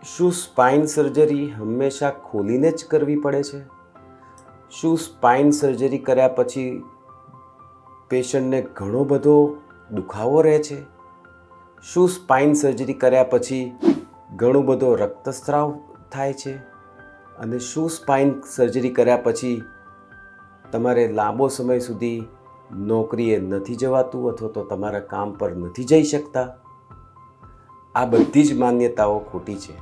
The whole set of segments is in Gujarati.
શું સ્પાઇન સર્જરી હંમેશા ખોલીને જ કરવી પડે છે? શું સ્પાઇન સર્જરી કર્યા પછી પેશન્ટને ઘણો બધો દુખાવો રહે છે? શું સ્પાઇન સર્જરી કર્યા પછી ઘણો બધો રક્તસ્રાવ થાય છે? અને શું સ્પાઇન સર્જરી કર્યા પછી તમારે લાંબો સમય સુધી નોકરીએ નથી જવાતું અથવા તો તમારા કામ પર નથી જઈ શકતા? આ બધી જ માન્યતાઓ ખોટી છે.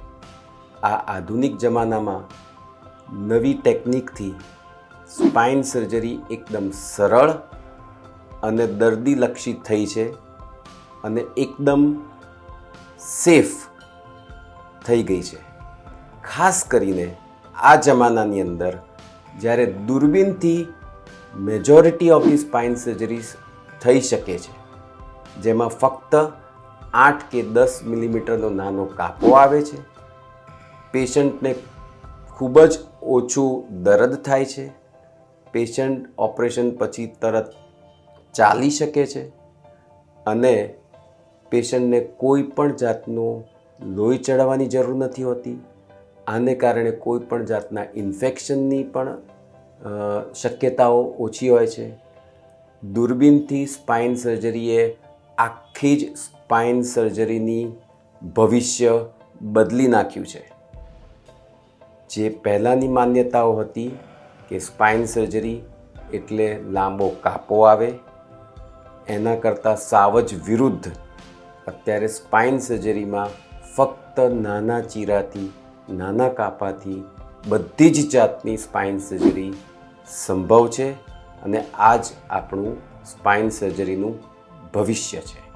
આ આધુનિક જમાનામાં નવી ટેકનિકથી સ્પાઇન સર્જરી એકદમ સરળ અને દર્દીલક્ષી થઈ છે અને એકદમ સેફ થઈ ગઈ છે. ખાસ કરીને આ જમાનાની અંદર જ્યારે દૂરબીનથી majority of the spine surgeries થઈ શકે છે, જેમાં ફક્ત 8 કે 10 મિલીમીટરનો નાનો કાપો આવે છે, પેશન્ટને ખૂબ જ ઓછું દર્દ થાય છે, પેશન્ટ ઓપરેશન પછી તરત ચાલી શકે છે અને પેશન્ટને કોઈ પણ જાતનું લોહી ચડાવવાની જરૂર નથી હોતી. આને કારણે કોઈ પણ જાતના ઇન્ફેક્શનની પણ શક્યતાઓ ઓછી હોય છે. દૂરબીનથી સ્પાઇન સર્જરીએ આખી જ સ્પાઇન સર્જરીની ભવિષ્ય બદલી નાખ્યું છે. જે પહેલાંની માન્યતાઓ હતી કે સ્પાઇન સર્જરી એટલે લાંબો કાપો આવે, એના કરતાં સાવ જ વિરુદ્ધ અત્યારે સ્પાઇન સર્જરીમાં ફક્ત નાના ચીરાથી, નાના કાપાથી બધી જ જાતની સ્પાઇન સર્જરી સંભવ છે અને આ જ આપણું સ્પાઇન સર્જરીનું ભવિષ્ય છે.